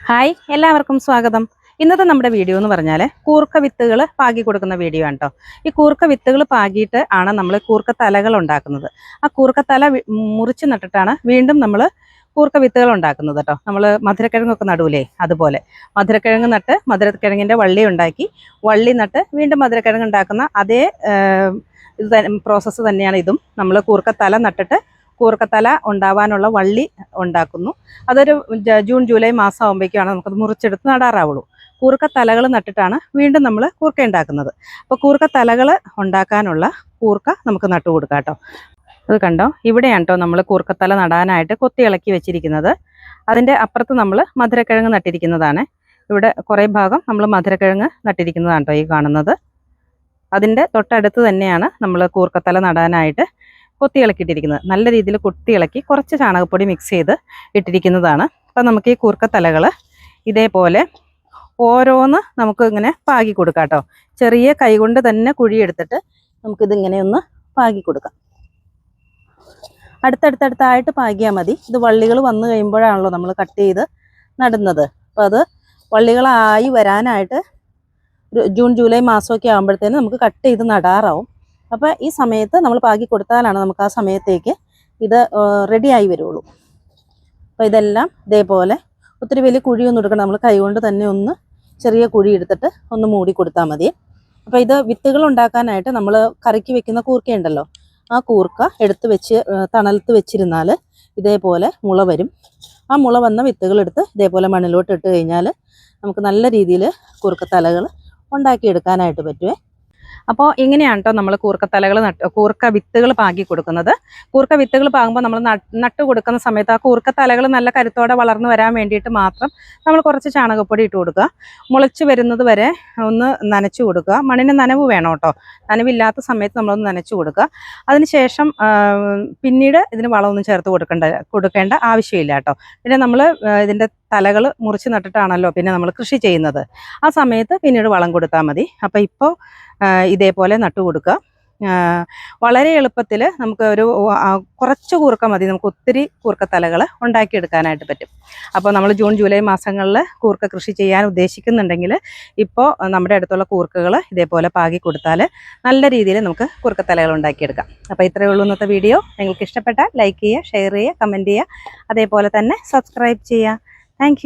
Hi എല്ലാവർക്കും സ്വാഗതം. ഇന്നത്തെ നമ്മുടെ വീഡിയോ എന്ന് പറഞ്ഞാൽ കൂർക്ക വിത്തുകൾ പാകി കൊടുക്കുന്ന വീഡിയോ ആണ് കേട്ടോ. ഈ കൂർക്ക വിത്തുകൾ പാകിയിട്ട് ആണ് നമ്മൾ കൂർക്ക തലകൾ ഉണ്ടാക്കുന്നത്. ആ കൂർക്ക തല മുറിച്ച് നട്ടിട്ടാണ് വീണ്ടും നമ്മൾ കൂർക്ക വിത്തുകൾ ഉണ്ടാക്കുന്നത് കേട്ടോ. നമ്മൾ മധുരക്കിഴങ്ങൊക്കെ നടൂലേ, അതുപോലെ മധുരക്കിഴങ്ങ് നട്ട് മധുരക്കിഴങ്ങിൻ്റെ വള്ളി ഉണ്ടാക്കി, വള്ളി നട്ട് വീണ്ടും മധുരക്കിഴങ്ങ് ഉണ്ടാക്കുന്ന അതേ പ്രോസസ്സ് തന്നെയാണ് ഇതും. നമ്മൾ കൂർക്ക തല നട്ടിട്ട് കൂർക്കത്തല ഉണ്ടാവാനുള്ള വള്ളി ഉണ്ടാക്കുന്നു. അതൊരു ജൂൺ ജൂലൈ മാസം ആകുമ്പോഴേക്കാണ് നമുക്കത് മുറിച്ചെടുത്ത് നടാറാവുള്ളൂ. കൂർക്കത്തലകൾ നട്ടിട്ടാണ് വീണ്ടും നമ്മൾ കൂർക്ക ഉണ്ടാക്കുന്നത്. അപ്പോൾ കൂർക്കത്തലകൾ ഉണ്ടാക്കാനുള്ള കൂർക്ക നമുക്ക് നട്ടു കൊടുക്കാം കേട്ടോ. അത് കണ്ടോ, ഇവിടെയാണ് കേട്ടോ നമ്മൾ കൂർക്കത്തല നടാനായിട്ട് കൊത്തി ഇളക്കി വെച്ചിരിക്കുന്നത്. അതിൻ്റെ അപ്പുറത്ത് നമ്മൾ മധുരക്കിഴങ്ങ് നട്ടിരിക്കുന്നതാണ്. ഇവിടെ കുറേ ഭാഗം നമ്മൾ മധുരക്കിഴങ്ങ് നട്ടിരിക്കുന്നതാണ് കേട്ടോ ഈ കാണുന്നത്. അതിൻ്റെ തൊട്ടടുത്ത് തന്നെയാണ് നമ്മൾ കൂർക്കത്തല നടാനായിട്ട് കൊത്തി ഇളക്കിയിട്ടിരിക്കുന്നത്. നല്ല രീതിയിൽ കൊത്തി ഇളക്കി കുറച്ച് ചാണകപ്പൊടി മിക്സ് ചെയ്ത് ഇട്ടിരിക്കുന്നതാണ്. അപ്പം നമുക്ക് ഈ കൂർക്കത്തലകൾ ഇതേപോലെ ഓരോന്ന് നമുക്ക് ഇങ്ങനെ പാകി കൊടുക്കാം കേട്ടോ. ചെറിയ കൈ കൊണ്ട് തന്നെ കുഴിയെടുത്തിട്ട് നമുക്കിതിങ്ങനെ ഒന്ന് പാകി കൊടുക്കാം. അടുത്തടുത്തടുത്തായിട്ട് പാകിയാൽ മതി. ഇത് വള്ളികൾ വന്നു കഴിയുമ്പോഴാണല്ലോ നമ്മൾ കട്ട് ചെയ്ത് നടുന്നത്. അപ്പോൾ അത് വള്ളികളായി വരാനായിട്ട് ഒരു ജൂൺ ജൂലൈ മാസമൊക്കെ ആകുമ്പോഴത്തേനും നമുക്ക് കട്ട് ചെയ്ത് നടാറാവും. അപ്പോൾ ഈ സമയത്ത് നമ്മൾ പാകി കൊടുത്താലാണ് നമുക്ക് ആ സമയത്തേക്ക് ഇത് റെഡിയായി വരുള്ളൂ. അപ്പോൾ ഇതെല്ലാം ഇതേപോലെ ഒത്തിരി വലിയ കുഴിയൊന്നും എടുക്കണം. നമ്മൾ കൈകൊണ്ട് തന്നെ ഒന്ന് ചെറിയ കുഴി എടുത്തിട്ട് ഒന്ന് മൂടി കൊടുത്താൽ മതി. അപ്പോൾ ഇത് വിത്തുകൾ ഉണ്ടാക്കാനായിട്ട് നമ്മൾ കറിക്ക് വെക്കുന്ന കൂർക്കയുണ്ടല്ലോ, ആ കൂർക്ക എടുത്ത് വെച്ച് തണലത്ത് വെച്ചിരുന്നാൽ ഇതേപോലെ മുള വരും. ആ മുള വന്ന വിത്തുകൾ എടുത്ത് ഇതേപോലെ മണ്ണിലോട്ട് ഇട്ട് കഴിഞ്ഞാൽ നമുക്ക് നല്ല രീതിയിൽ കൂർക്കത്തലകൾ ഉണ്ടാക്കിയെടുക്കാനായിട്ട് പറ്റുമേ. അപ്പോൾ ഇങ്ങനെയാണ് കേട്ടോ നമ്മൾ കൂർക്ക വിത്തുകൾ പാകി കൊടുക്കുന്നത്. കൂർക്ക വിത്തുകൾ പാകുമ്പോൾ നമ്മൾ നട്ടു കൊടുക്കുന്ന സമയത്ത് ആ കൂർക്ക തലകൾ നല്ല കരുത്തോടെ വളർന്നു വരാൻ വേണ്ടിയിട്ട് മാത്രം നമ്മൾ കുറച്ച് ചാണകപ്പൊടി ഇട്ട് കൊടുക്കുക. മുളച്ച് വരുന്നത് വരെ ഒന്ന് നനച്ചു കൊടുക്കുക. മണ്ണിന് നനവ് വേണം കേട്ടോ. നനവില്ലാത്ത സമയത്ത് നമ്മളൊന്ന് നനച്ചു കൊടുക്കുക. അതിനുശേഷം പിന്നീട് ഇതിന് വളമൊന്നും ചേർത്ത് കൊടുക്കേണ്ട ആവശ്യമില്ല കേട്ടോ. പിന്നെ നമ്മൾ ഇതിൻ്റെ തലകൾ മുറിച്ച് നട്ടിട്ടാണല്ലോ പിന്നെ നമ്മൾ കൃഷി ചെയ്യുന്നത്. ആ സമയത്ത് പിന്നീട് വളം കൊടുത്താൽ മതി. അപ്പോൾ ഇപ്പോൾ ഇതേപോലെ നട്ടു കൊടുക്കുക. വളരെ എളുപ്പത്തിൽ നമുക്ക് കുറച്ച് കൂർക്ക മതി, നമുക്ക് ഒത്തിരി കൂർക്കത്തലകൾ ഉണ്ടാക്കിയെടുക്കാനായിട്ട് പറ്റും. അപ്പോൾ നമ്മൾ ജൂൺ ജൂലൈ മാസങ്ങളിൽ കൂർക്ക കൃഷി ചെയ്യാൻ ഉദ്ദേശിക്കുന്നുണ്ടെങ്കിൽ ഇപ്പോൾ നമ്മുടെ അടുത്തുള്ള കൂർക്കകൾ ഇതേപോലെ പാകി കൊടുത്താൽ നല്ല രീതിയിൽ നമുക്ക് കൂർക്കത്തലകൾ ഉണ്ടാക്കിയെടുക്കാം. അപ്പോൾ ഇത്രയേ ഉള്ളൂ ഇന്നത്തെ വീഡിയോ. നിങ്ങൾക്ക് ഇഷ്ടപ്പെട്ടാൽ ലൈക്ക് ചെയ്യുക, ഷെയർ ചെയ്യുക, കമൻറ്റ് ചെയ്യുക, അതേപോലെ തന്നെ സബ്സ്ക്രൈബ് ചെയ്യുക. താങ്ക്